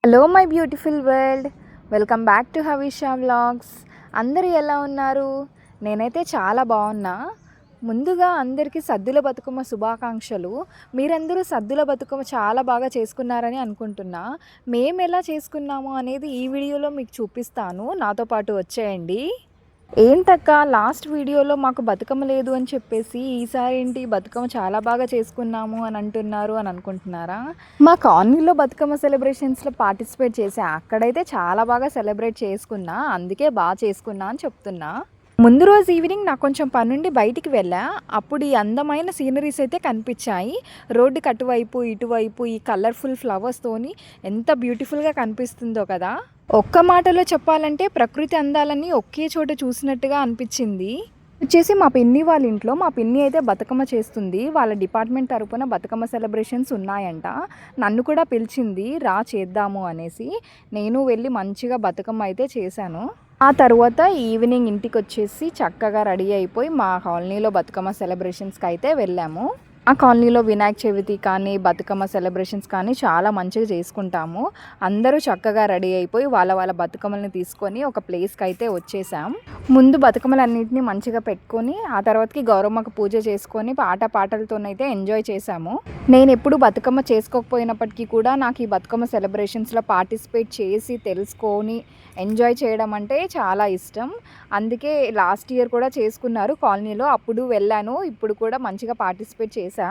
Hello my beautiful world, welcome back to Havisha vlogs. అందరూ ఎలా ఉన్నారు? నేనైతే చాలా బాగున్నా. ముందుగా అందరికీ సద్దుల బతుకమ్మ శుభాకాంక్షలు. మీరందరూ సద్దుల బతుకమ్మ చాలా బాగా చేసుకున్నారని అనుకుంటున్నా. మేము ఎలా చేసుకున్నాము అనేది ఈ వీడియోలో మీకు చూపిస్తాను. నాతో పాటు వచ్చేయండి. ఏంటక్క లాస్ట్ వీడియోలో మాకు బతుకమ్మ లేదు అని చెప్పేసి ఈసారి ఏంటి బతుకమ్మ చాలా బాగా చేసుకున్నాము అని అంటున్నారు అని అనుకుంటున్నారా? మా కాలనీలో బతుకమ్మ సెలబ్రేషన్స్లో పార్టిసిపేట్ చేసా. అక్కడైతే చాలా బాగా సెలబ్రేట్ చేసుకున్నా, అందుకే బాగా చేసుకున్నా అని చెప్తున్నా. ముందు రోజు ఈవినింగ్ నాకు కొంచెం పనుండి బయటికి వెళ్ళా. అప్పుడు ఈ అందమైన సీనరీస్ అయితే కనిపించాయి. రోడ్డుకి అటువైపు ఇటువైపు ఈ కలర్ఫుల్ ఫ్లవర్స్తోని ఎంత బ్యూటిఫుల్గా కనిపిస్తుందో కదా. ఒక్క మాటలో చెప్పాలంటే ప్రకృతి అందాలన్నీ ఒకే చోట చూసినట్టుగా అనిపించింది. వచ్చేసి మా పిన్ని వాళ్ళ ఇంట్లో మా పిన్ని అయితే బతుకమ్మ చేస్తుంది. వాళ్ళ డిపార్ట్మెంట్ తరపున బతుకమ్మ సెలబ్రేషన్స్ ఉన్నాయంట. నన్ను కూడా పిలిచింది, రా చేద్దాము అనేసి. నేను వెళ్ళి మంచిగా బతుకమ్మ అయితే చేశాను. ఆ తర్వాత ఈవినింగ్ ఇంటికి వచ్చేసి చక్కగా రెడీ అయిపోయి మా కాలనీలో బతుకమ్మ సెలబ్రేషన్స్కి అయితే వెళ్ళాము. ఆ కాలనీలో వినాయక చవితి కానీ బతుకమ్మ సెలబ్రేషన్స్ కానీ చాలా మంచిగా చేసుకుంటాము. అందరూ చక్కగా రెడీ అయిపోయి వాళ్ళ బతుకమ్మల్ని తీసుకొని ఒక ప్లేస్కి అయితే వచ్చేసాం. ముందు బతుకమ్మలన్నింటినీ మంచిగా పెట్టుకొని ఆ తర్వాతకి గౌరమ్మకు పూజ చేసుకొని పాటలతోనైతే ఎంజాయ్ చేశాము. నేను ఎప్పుడు బతుకమ్మ చేసుకోకపోయినప్పటికీ కూడా నాకు ఈ బతుకమ్మ సెలబ్రేషన్స్లో పార్టిసిపేట్ చేసి తెలుసుకొని ఎంజాయ్ చేయడం అంటే చాలా ఇష్టం. అందుకే లాస్ట్ ఇయర్ కూడా చేసుకున్నారు కాలనీలో, అప్పుడు వెళ్ళాను. ఇప్పుడు కూడా మంచిగా పార్టిసిపేట్ చేశా.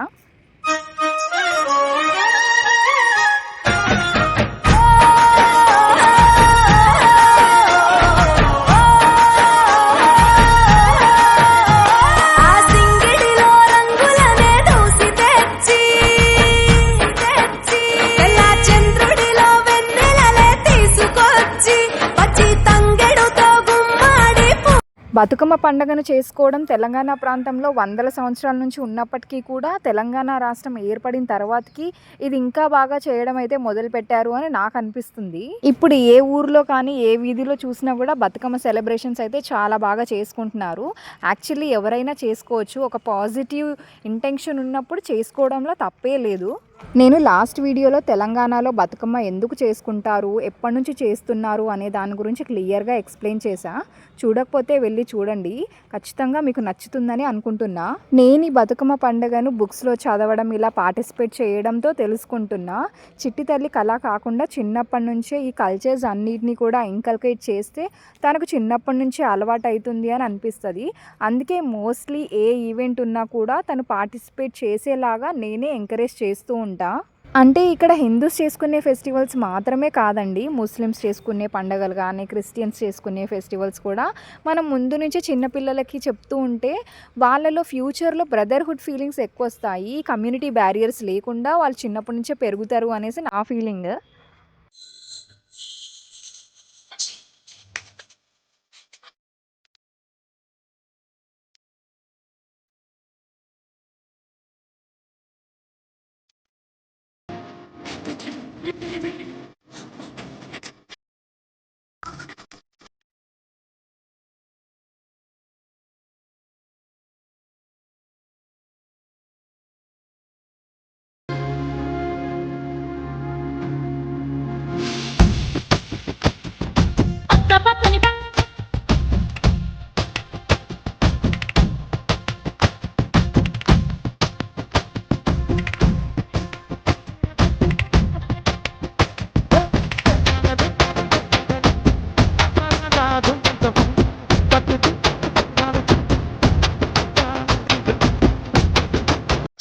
బతుకమ్మ పండుగను చేసుకోవడం తెలంగాణ ప్రాంతంలో వందల సంవత్సరాల నుంచి ఉన్నప్పటికీ కూడా తెలంగాణ రాష్ట్రం ఏర్పడిన తర్వాతకి ఇది ఇంకా బాగా చేయడం అయితే మొదలుపెట్టారు అని నాకు అనిపిస్తుంది. ఇప్పుడు ఏ ఊర్లో కానీ ఏ వీధిలో చూసినా కూడా బతుకమ్మ సెలబ్రేషన్స్ అయితే చాలా బాగా చేసుకుంటున్నారు. యాక్చువల్లీ ఎవరైనా చేసుకోవచ్చు, ఒక పాజిటివ్ ఇంటెన్షన్ ఉన్నప్పుడు చేసుకోవడంలో తప్పే లేదు. నేను లాస్ట్ వీడియోలో తెలంగాణలో బతుకమ్మ ఎందుకు చేసుకుంటారు, ఎప్పటి నుంచి చేస్తున్నారు అనే దాని గురించి క్లియర్గా ఎక్స్ప్లెయిన్ చేశా. చూడకపోతే వెళ్ళి చూడండి, ఖచ్చితంగా మీకు నచ్చుతుందని అనుకుంటున్నా. నేను ఈ బతుకమ్మ పండుగను బుక్స్లో చదవడం, ఇలా పార్టిసిపేట్ చేయడంతో తెలుసుకుంటున్నా. చిట్టి తల్లి కళ కాకుండా చిన్నప్పటి నుంచే ఈ కల్చర్స్ అన్నిటినీ కూడా ఇంకల్కేట్ చేస్తే తనకు చిన్నప్పటి నుంచే అలవాటు అవుతుంది అని అనిపిస్తుంది. అందుకే మోస్ట్లీ ఏ ఈవెంట్ ఉన్నా కూడా తను పార్టిసిపేట్ చేసేలాగా నేనే ఎంకరేజ్ చేస్తూ ఉంటా. అంటే ఇక్కడ హిందూస్ చేసుకునే ఫెస్టివల్స్ మాత్రమే కాదండి, ముస్లిమ్స్ చేసుకునే పండుగలు కానీ క్రిస్టియన్స్ చేసుకునే ఫెస్టివల్స్ కూడా మనం ముందు నుంచి చిన్నపిల్లలకి చెప్తూ ఉంటే వాళ్ళలో ఫ్యూచర్లో బ్రదర్హుడ్ ఫీలింగ్స్ ఎక్కువ వస్తాయి. కమ్యూనిటీ బ్యారియర్స్ లేకుండా వాళ్ళు చిన్నప్పటి నుంచే పెరుగుతారు అనేసి నా ఫీలింగ్.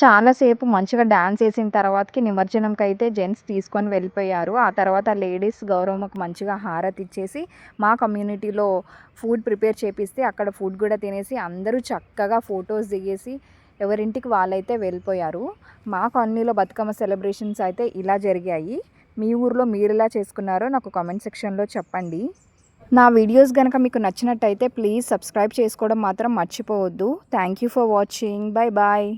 చాలాసేపు మంచిగా డ్యాన్స్ వేసిన తర్వాతకి నిమజ్జనంకి అయితే జెంట్స్ తీసుకొని వెళ్ళిపోయారు. ఆ తర్వాత లేడీస్ గౌరవమ్మకు మంచిగా హారతి ఇచ్చేసి మా కమ్యూనిటీలో ఫుడ్ ప్రిపేర్ చేపిస్తే అక్కడ ఫుడ్ కూడా తినేసి అందరూ చక్కగా ఫొటోస్ దిగేసి ఎవరింటికి వాళ్ళైతే వెళ్ళిపోయారు. మా కాలనీలో బతుకమ్మ సెలబ్రేషన్స్ అయితే ఇలా జరిగాయి. మీ ఊర్లో మీరు ఎలా చేసుకున్నారో నాకు కామెంట్ సెక్షన్లో చెప్పండి. నా వీడియోస్ కనుక మీకు నచ్చినట్టయితే ప్లీజ్ సబ్స్క్రైబ్ చేసుకోవడం మాత్రం మర్చిపోవద్దు. Thank you for watching. Bye bye.